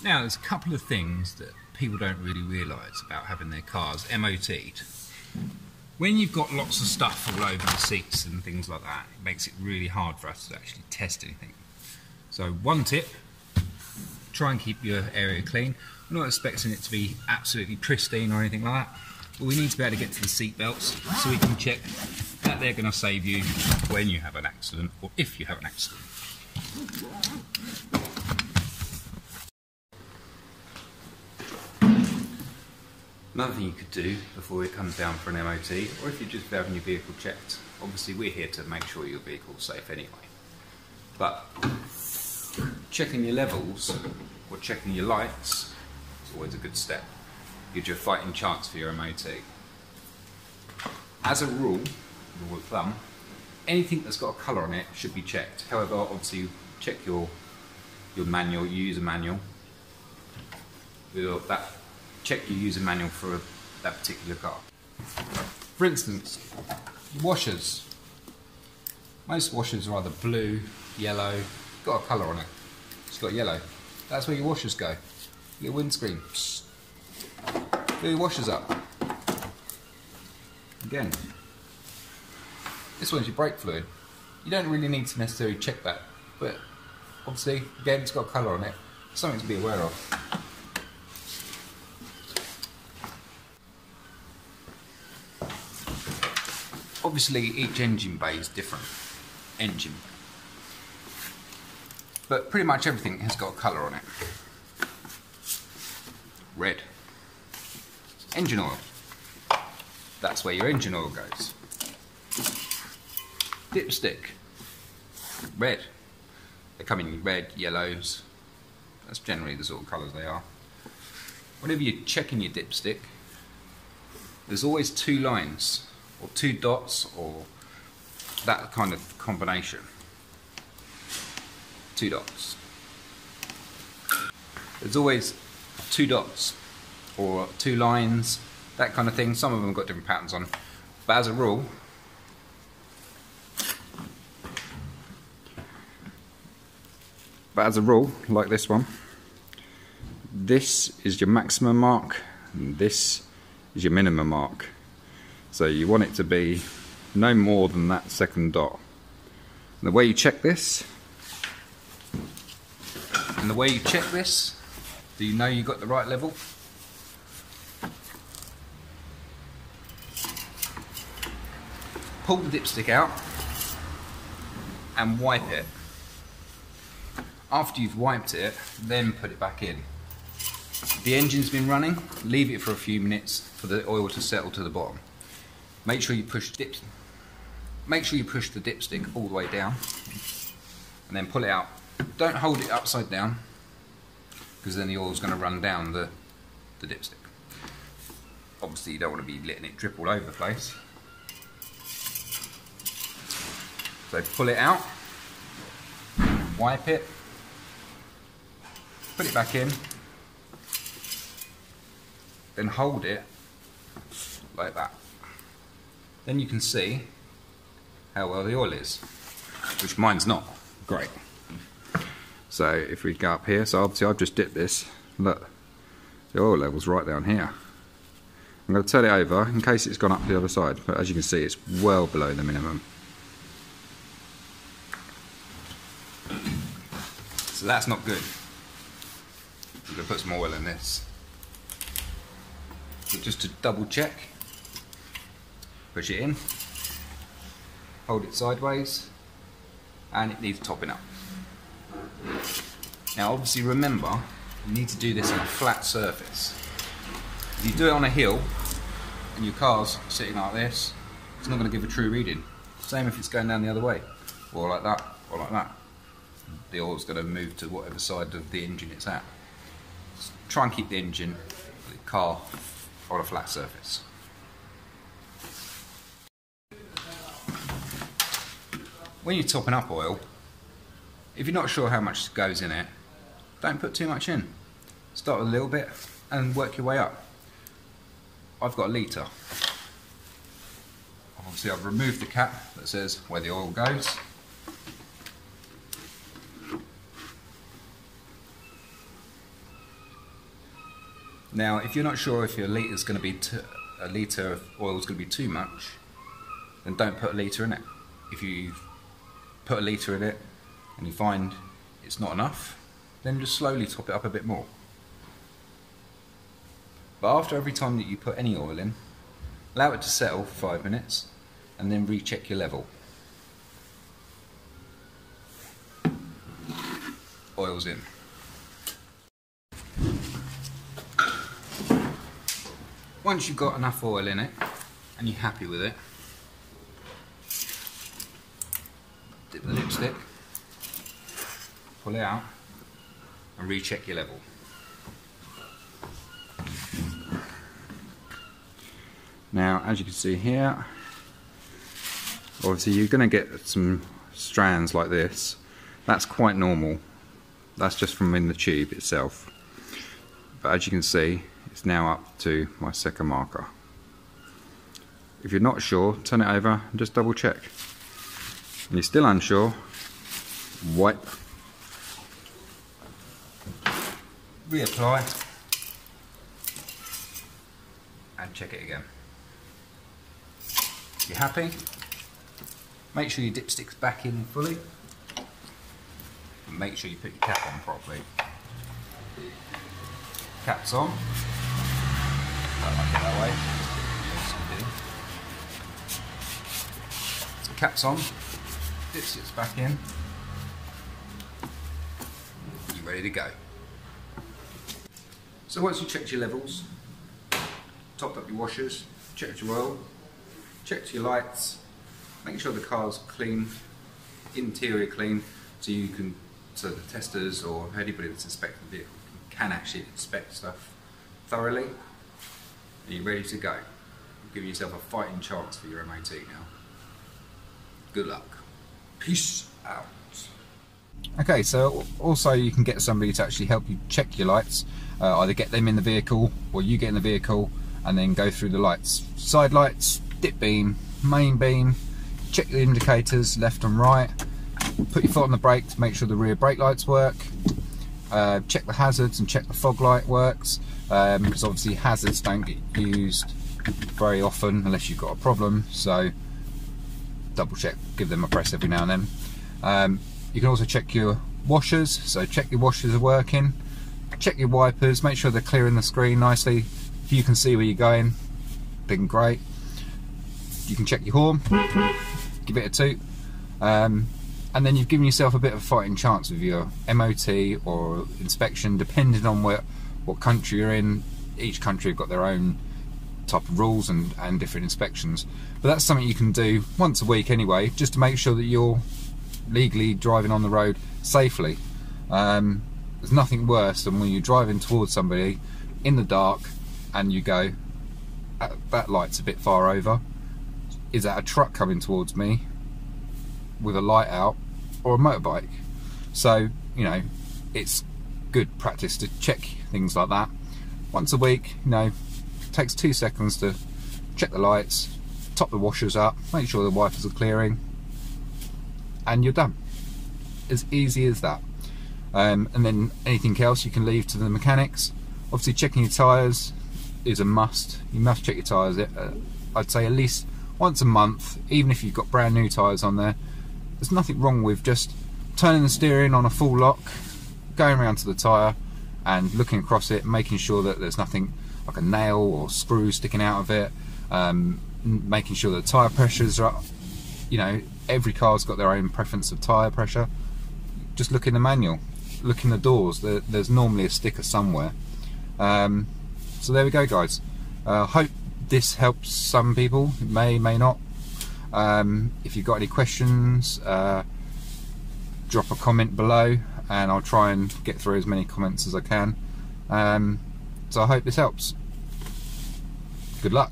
Now, there's a couple of things that people don't really realise about having their cars MOT'd. When you've got lots of stuff all over the seats and things like that, it makes it really hard for us to actually test anything. So one tip, try and keep your area clean. I'm not expecting it to be absolutely pristine or anything like that, but we need to be able to get to the seat belts so we can check that they're going to save you when you have an accident or if you have an accident. Another thing you could do before it comes down for an MOT, or if you're just having your vehicle checked, obviously we're here to make sure your vehicle's safe anyway, but checking your levels or checking your lights is always a good step. Gives you a fighting chance for your MOT. As a rule of thumb, anything that's got a colour on it should be checked. However, obviously check your manual, your user manual. Check your user manual for that particular car. For instance, washers. Most washers are either blue, yellow, got a colour on it. It's got yellow. That's where your washers go. Your windscreen. Fill your washers up. Again, this one's your brake fluid. You don't really need to necessarily check that, but obviously, again, it's got a colour on it. Something to be aware of. Obviously, each engine bay is different. Engine. But pretty much everything has got a colour on it. Red. Engine oil. That's where your engine oil goes. Dipstick. Red. They come in red, yellows. That's generally the sort of colours they are. Whenever you're checking your dipstick, there's always two lines, or two dots, or that kind of combination. Two dots. There's always two dots, or two lines, that kind of thing. Some of them have got different patterns on, but as a rule, like this one, this is your maximum mark, and this is your minimum mark. So you want it to be no more than that second dot. And the way you check this, do you know you got the right level? Pull the dipstick out and wipe it. After you've wiped it, then put it back in. If the engine's been running, leave it for a few minutes for the oil to settle to the bottom. Make sure you push the dipstick all the way down and then pull it out. Don't hold it upside down because then the oil's going to run down the dipstick. Obviously you don't want to be letting it drip all over the place. So pull it out, wipe it, put it back in, then hold it like that. Then you can see how well the oil is, which mine's not great. So if we go up here, so obviously I've just dipped this, look, the oil level's right down here. I'm going to turn it over in case it's gone up the other side, but as you can see it's well below the minimum. So that's not good. I'm going to put some oil in this. So just to double check, push it in, hold it sideways, and it needs topping up. Now obviously remember, you need to do this on a flat surface. If you do it on a hill, and your car's sitting like this, it's not going to give a true reading. Same if it's going down the other way, or like that, or like that. The oil's going to move to whatever side of the engine it's at. Just try and keep the engine, the car, on a flat surface. When you're topping up oil, if you're not sure how much goes in it, don't put too much in. Start with a little bit and work your way up. I've got a litre. Obviously I've removed the cap that says where the oil goes. Now, if you're not sure if your litre going to be a litre of oil is going to be too much, then don't put a litre in it. If you put a litre in it and you find it's not enough, then just slowly top it up a bit more. But after every time that you put any oil in, allow it to settle for 5 minutes and then recheck your level. Oil's in. Once you've got enough oil in it and you're happy with it, dip the lipstick, pull it out and recheck your level. Now, as you can see here, obviously you're going to get some strands like this. That's quite normal. That's just from in the tube itself. But as you can see, it's now up to my second marker. If you're not sure, turn it over and just double check. And you're still unsure, wipe, reapply, and check it again. If you're happy, make sure your dipstick's back in fully. And make sure you put your cap on properly. Cap's on. Don't like it that way. So cap's on. Dipstick's back in. You're ready to go. So once you've checked your levels, topped up your washers, checked your oil, checked your lights, make sure the car's clean, interior clean, so the testers or anybody that's inspecting the vehicle can actually inspect stuff thoroughly. Are you ready to go? You're giving yourself a fighting chance for your MOT now. Good luck. Peace out. Okay, so also you can get somebody to actually help you check your lights. Either get them in the vehicle or you get in the vehicle and then go through the lights. Side lights, dip beam, main beam, check the indicators left and right, put your foot on the brake to make sure the rear brake lights work, check the hazards and check the fog light works, because obviously hazards don't get used very often unless you've got a problem, so double check, give them a press every now and then. You can also check your washers, so check your washers are working, check your wipers, make sure they're clearing the screen nicely. If you can see where you're going, then great. You can check your horn, give it a toot, and then you've given yourself a bit of a fighting chance with your MOT or inspection, depending on what country you're in. Each country have got their own type of rules and different inspections, but that's something you can do once a week anyway, just to make sure that you're legally driving on the road safely. There's nothing worse than when you're driving towards somebody in the dark and you go, that light's a bit far over. Is that a truck coming towards me with a light out or a motorbike? So, you know, it's good practice to check things like that once a week. You know, it takes 2 seconds to check the lights, top the washers up, make sure the wipers are clearing, and you're done. As easy as that. And then anything else you can leave to the mechanics. Obviously checking your tyres is a must. You must check your tyres, I'd say at least once a month, even if you've got brand new tyres on there. There's nothing wrong with just turning the steering on a full lock, going around to the tyre and looking across it, making sure that there's nothing like a nail or screw sticking out of it, making sure that the tyre pressures are up. You know, every car's got their own preference of tyre pressure. Just look in the manual, look in the doors, there's normally a sticker somewhere. So there we go, guys. Hope this helps some people. It may not. If you've got any questions, drop a comment below and I'll try and get through as many comments as I can. So I hope this helps. Good luck.